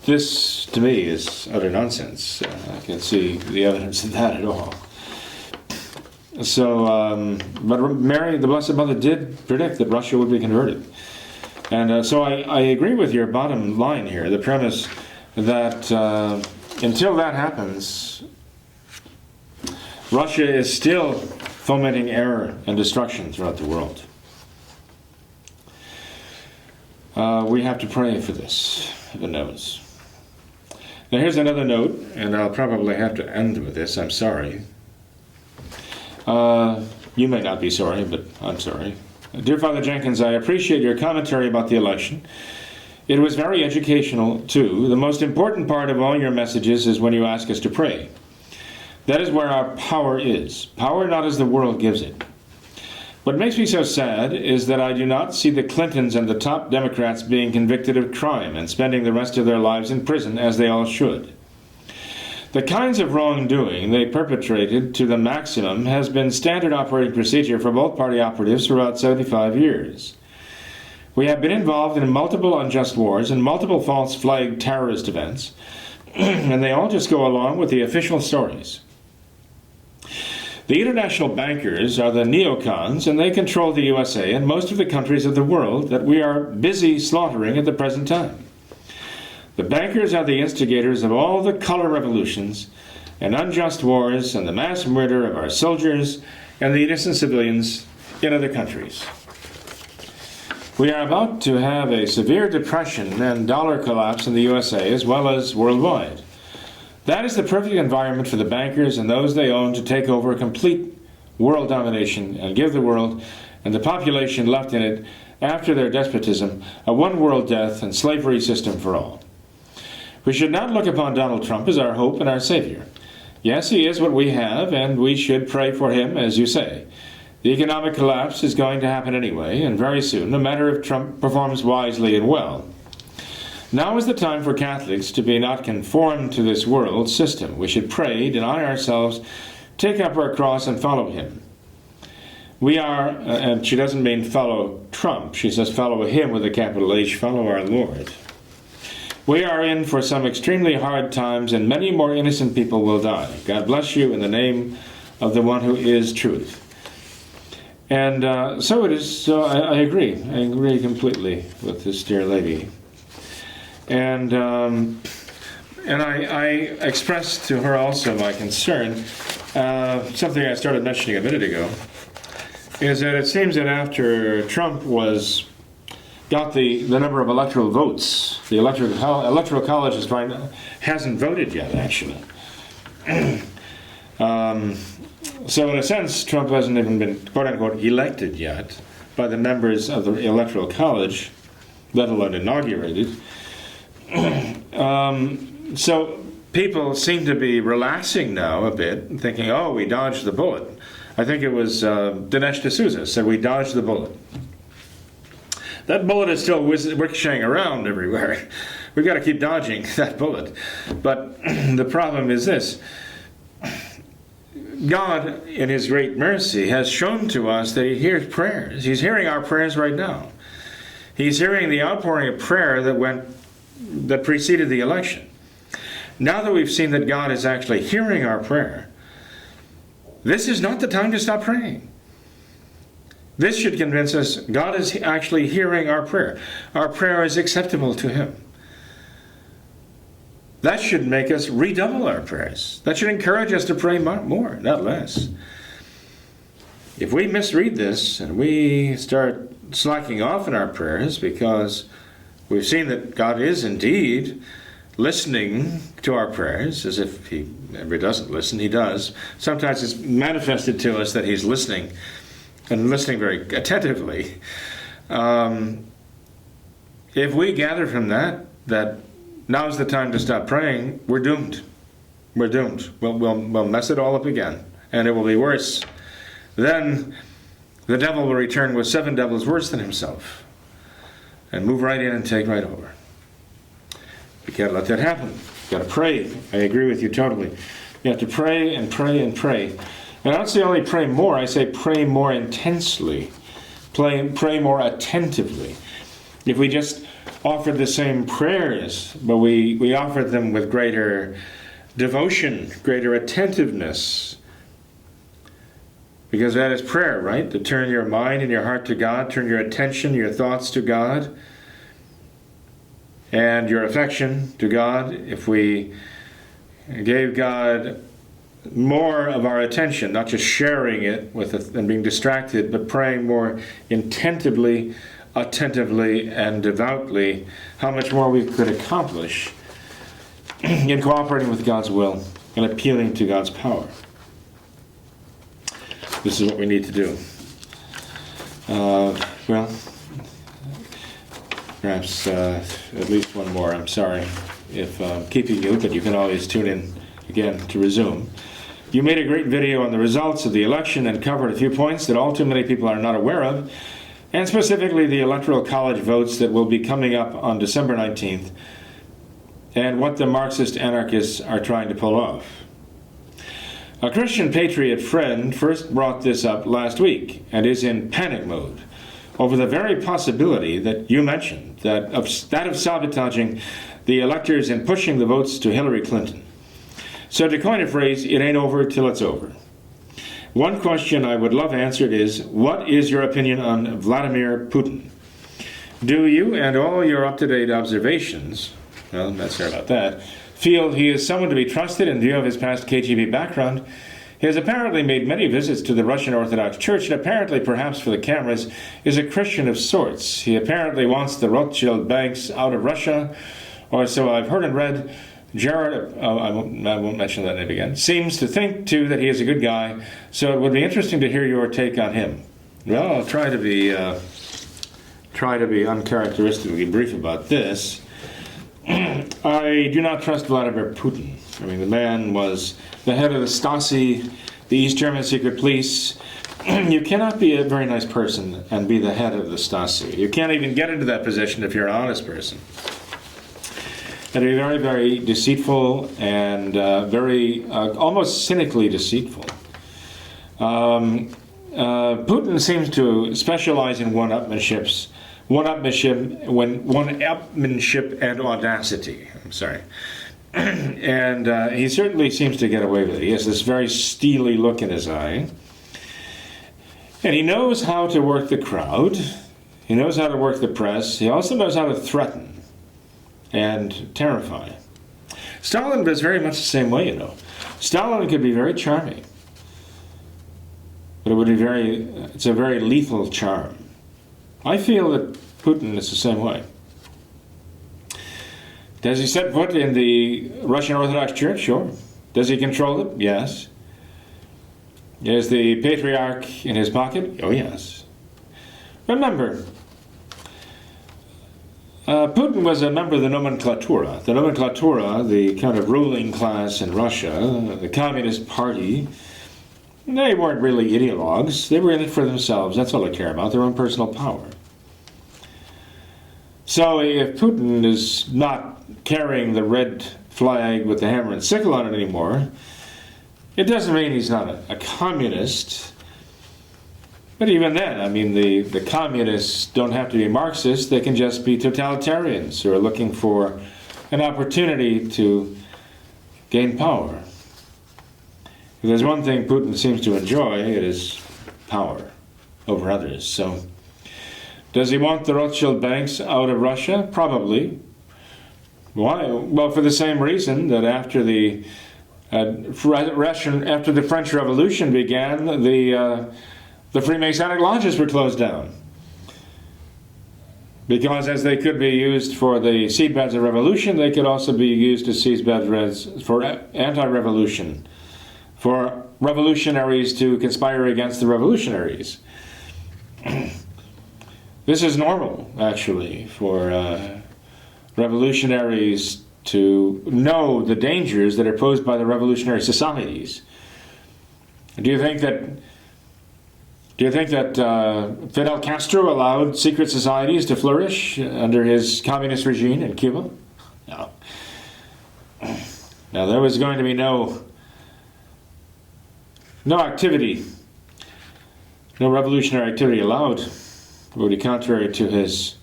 This, to me, is utter nonsense. I can't see the evidence of that at all. So, but Mary, the Blessed Mother, did predict that Russia would be converted. And so I agree with your bottom line here, the premise that until that happens, Russia is still fomenting error and destruction throughout the world. We have to pray for this, heaven knows. Now here's another note, and I'll probably have to end with this, I'm sorry. You may not be sorry, but I'm sorry. Dear Father Jenkins, I appreciate your commentary about the election. It was very educational, too. The most important part of all your messages is when you ask us to pray. That is where our power is. Power not as the world gives it. What makes me so sad is that I do not see the Clintons and the top Democrats being convicted of crime and spending the rest of their lives in prison, as they all should. The kinds of wrongdoing they perpetrated to the maximum has been standard operating procedure for both party operatives for about 75 years. We have been involved in multiple unjust wars and multiple false flag terrorist events, and they all just go along with the official stories. The international bankers are the neocons, and they control the USA and most of the countries of the world that we are busy slaughtering at the present time. The bankers are the instigators of all the color revolutions and unjust wars and the mass murder of our soldiers and the innocent civilians in other countries. We are about to have a severe depression and dollar collapse in the USA as well as worldwide. That is the perfect environment for the bankers and those they own to take over complete world domination and give the world and the population left in it after their despotism a one-world death and slavery system for all. We should not look upon Donald Trump as our hope and our savior. Yes, he is what we have, and we should pray for him, as you say. The economic collapse is going to happen anyway, and very soon, no matter if Trump performs wisely and well. Now is the time for Catholics to be not conformed to this world system. We should pray, deny ourselves, take up our cross, and follow him. We are, and she doesn't mean follow Trump, she says follow him with a capital H, follow our Lord. We are in for some extremely hard times, and many more innocent people will die. God bless you in the name of the one who is truth. And so it is. So I agree. I agree completely with this dear lady. And I expressed to her also my concern. Something I started mentioning a minute ago is that it seems that after Trump got the number of electoral votes, the electoral college hasn't voted yet, actually. So in a sense, Trump hasn't even been, quote unquote, elected yet by the members of the electoral college, let alone inaugurated. So people seem to be relaxing now a bit and thinking, oh, we dodged the bullet. I think it was Dinesh D'Souza said we dodged the bullet. That bullet is still ricocheting around everywhere. We've got to keep dodging that bullet. But the problem is this. God, in His great mercy, has shown to us that He hears prayers. He's hearing our prayers right now. He's hearing the outpouring of prayer that preceded the election. Now that we've seen that God is actually hearing our prayer, this is not the time to stop praying. This should convince us God is actually hearing our prayer. Our prayer is acceptable to Him. That should make us redouble our prayers. That should encourage us to pray more, not less. If we misread this and we start slacking off in our prayers because we've seen that God is indeed listening to our prayers, as if He ever doesn't listen, He does. Sometimes it's manifested to us that He's listening, and listening very attentively. If we gather from that now's the time to stop praying, we're doomed. We're doomed. We'll mess it all up again, and it will be worse. Then the devil will return with 7 devils worse than himself and move right in and take right over. We can't let that happen. You've got to pray. I agree with you totally. You have to pray and pray and pray. And I don't say only pray more, I say pray more intensely. Pray more attentively. If we just offered the same prayers, but we offered them with greater devotion, greater attentiveness, because that is prayer, right? To turn your mind and your heart to God, turn your attention, your thoughts to God, and your affection to God. If we gave God more of our attention, not just sharing it and being distracted, but praying more attentively, and devoutly, how much more we could accomplish in cooperating with God's will and appealing to God's power. This is what we need to do. Well, perhaps at least one more. I'm sorry if I'm keeping you, but you can always tune in again to resume. You made a great video on the results of the election and covered a few points that all too many people are not aware of, and specifically the Electoral College votes that will be coming up on December 19th, and what the Marxist anarchists are trying to pull off. A Christian patriot friend first brought this up last week and is in panic mode over the very possibility that you mentioned, that of sabotaging the electors and pushing the votes to Hillary Clinton. So to coin a phrase, it ain't over till it's over. One question I would love answered is, what is your opinion on Vladimir Putin? Do you and all your up-to-date observations, well, I'm not sure about that, feel he is someone to be trusted in view of his past KGB background? He has apparently made many visits to the Russian Orthodox Church, and apparently, perhaps for the cameras, is a Christian of sorts. He apparently wants the Rothschild banks out of Russia, or so I've heard and read. Jared, I won't mention that name again, seems to think, too, that he is a good guy, so it would be interesting to hear your take on him. Well, I'll try to be uncharacteristically brief about this. I do not trust Vladimir Putin. I mean, the man was the head of the Stasi, the East German secret police. You cannot be a very nice person and be the head of the Stasi. You can't even get into that position if you're an honest person. And be very, very deceitful and very, almost cynically deceitful. Putin seems to specialize in one-upmanships one-upmanship and audacity. I'm sorry. And he certainly seems to get away with it. He has this very steely look in his eye. And he knows how to work the crowd. He knows how to work the press. He also knows how to threaten and terrify. Stalin was very much the same way, you know. Stalin could be very charming. But it's a very lethal charm. I feel that Putin is the same way. Does he set foot in the Russian Orthodox Church? Sure. Does he control it? Yes. Is the patriarch in his pocket? Oh, yes. Remember, Putin was a member of the nomenklatura. The nomenklatura, the kind of ruling class in Russia, the Communist Party, they weren't really ideologues. They were in it for themselves. That's all they care about, their own personal power. So if Putin is not carrying the red flag with the hammer and sickle on it anymore, it doesn't mean he's not a communist. But even then, I mean, the communists don't have to be Marxists. They can just be totalitarians who are looking for an opportunity to gain power. If there's one thing Putin seems to enjoy, it is power over others. So, does he want the Rothschild banks out of Russia? Probably. Why? Well, for the same reason that after the French Revolution began, the Freemasonic lodges were closed down. Because as they could be used for the seedbeds of revolution, they could also be used as seedbeds for anti-revolution, for revolutionaries to conspire against the revolutionaries. This is normal, actually, for revolutionaries to know the dangers that are posed by the revolutionary societies. Do you think that Fidel Castro allowed secret societies to flourish under his communist regime in Cuba? No. Now, there was going to be no activity, no revolutionary activity allowed. It would be contrary to his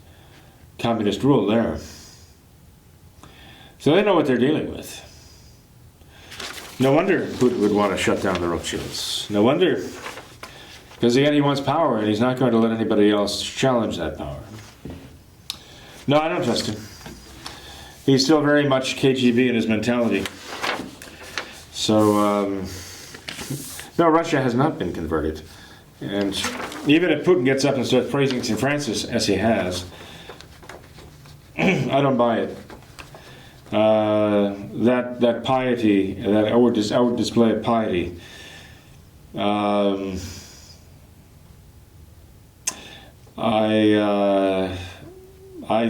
communist rule there. So they know what they're dealing with. No wonder Putin would want to shut down the Rothschilds. No wonder, because again, he wants power, and he's not going to let anybody else challenge that power. No, I don't trust him. He's still very much KGB in his mentality. So, no, Russia has not been converted. And even if Putin gets up and starts praising St. Francis, as he has, I don't buy it. That piety, that outward display of piety, I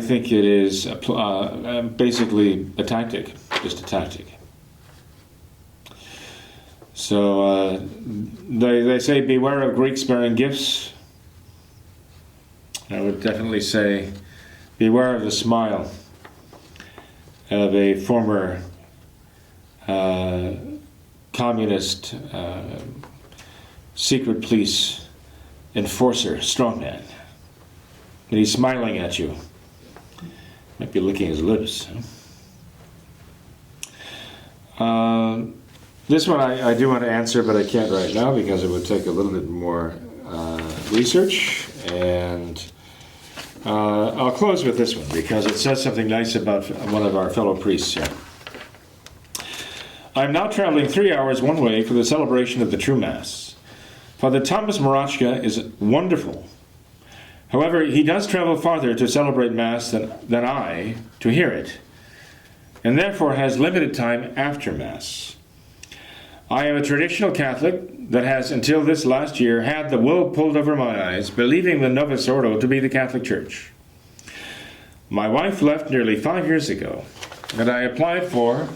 think it is basically a tactic, just a tactic. So they say beware of Greeks bearing gifts. I would definitely say beware of the smile of a former communist secret police enforcer, strongman. And he's smiling at you. Might be licking his lips. This one I do want to answer, but I can't right now because it would take a little bit more research. And I'll close with this one because it says something nice about one of our fellow priests here. I'm now traveling 3 hours one way for the celebration of the true Mass. Father Thomas Marachka is wonderful. However, he does travel farther to celebrate Mass than I to hear it, and therefore has limited time after Mass. I am a traditional Catholic that has, until this last year, had the wool pulled over my eyes, believing the Novus Ordo to be the Catholic Church. My wife left nearly 5 years ago, and I applied for,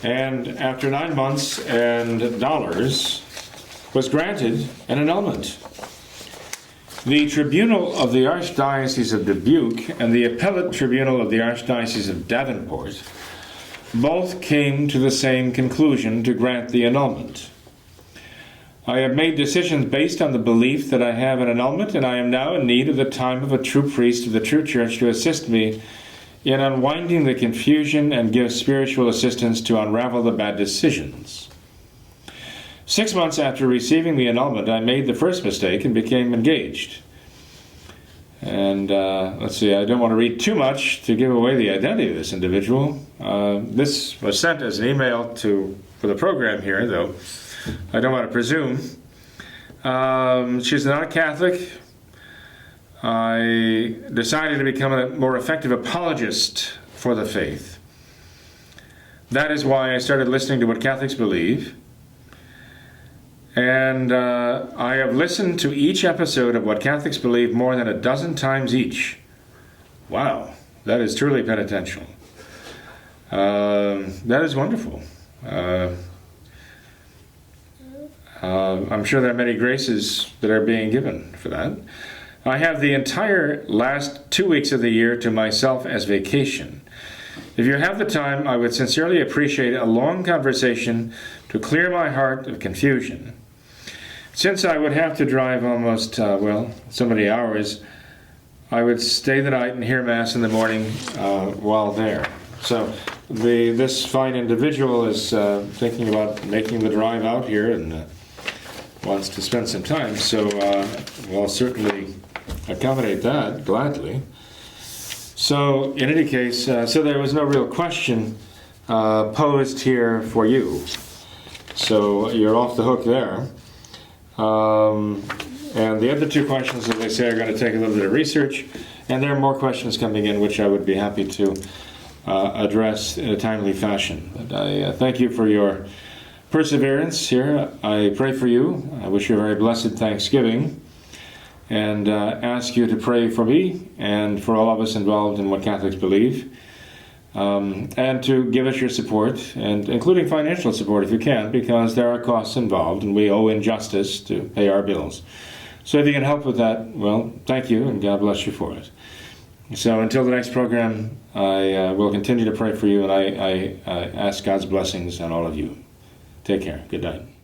and after 9 months and dollars, was granted an annulment. The Tribunal of the Archdiocese of Dubuque and the Appellate Tribunal of the Archdiocese of Davenport both came to the same conclusion to grant the annulment. I have made decisions based on the belief that I have an annulment, and I am now in need of the time of a true priest of the true church to assist me in unwinding the confusion and give spiritual assistance to unravel the bad decisions. 6 months after receiving the annulment, I made the first mistake and became engaged. And let's see, I don't want to read too much to give away the identity of this individual. This was sent as an email for the program here, though I don't want to presume. She's not a Catholic. I decided to become a more effective apologist for the faith. That is why I started listening to what Catholics believe. And I have listened to each episode of What Catholics Believe more than a dozen times each. Wow, that is truly penitential. That is wonderful. I'm sure there are many graces that are being given for that. I have the entire last 2 weeks of the year to myself as vacation. If you have the time, I would sincerely appreciate a long conversation to clear my heart of confusion. Since I would have to drive almost, so many hours, I would stay the night and hear Mass in the morning while there. So this fine individual is thinking about making the drive out here and wants to spend some time. So we'll certainly accommodate that gladly. So in any case, so there was no real question posed here for you. So you're off the hook there. And the other two questions, as they say, are going to take a little bit of research. And there are more questions coming in, which I would be happy to address in a timely fashion. But I thank you for your perseverance here. I pray for you. I wish you a very blessed Thanksgiving. And ask you to pray for me and for all of us involved in What Catholics Believe. And to give us your support, and including financial support if you can, because there are costs involved and we owe injustice to pay our bills. So if you can help with that, well, thank you, and God bless you for it. So until the next program, I will continue to pray for you, and I ask God's blessings on all of you. Take care. Good night.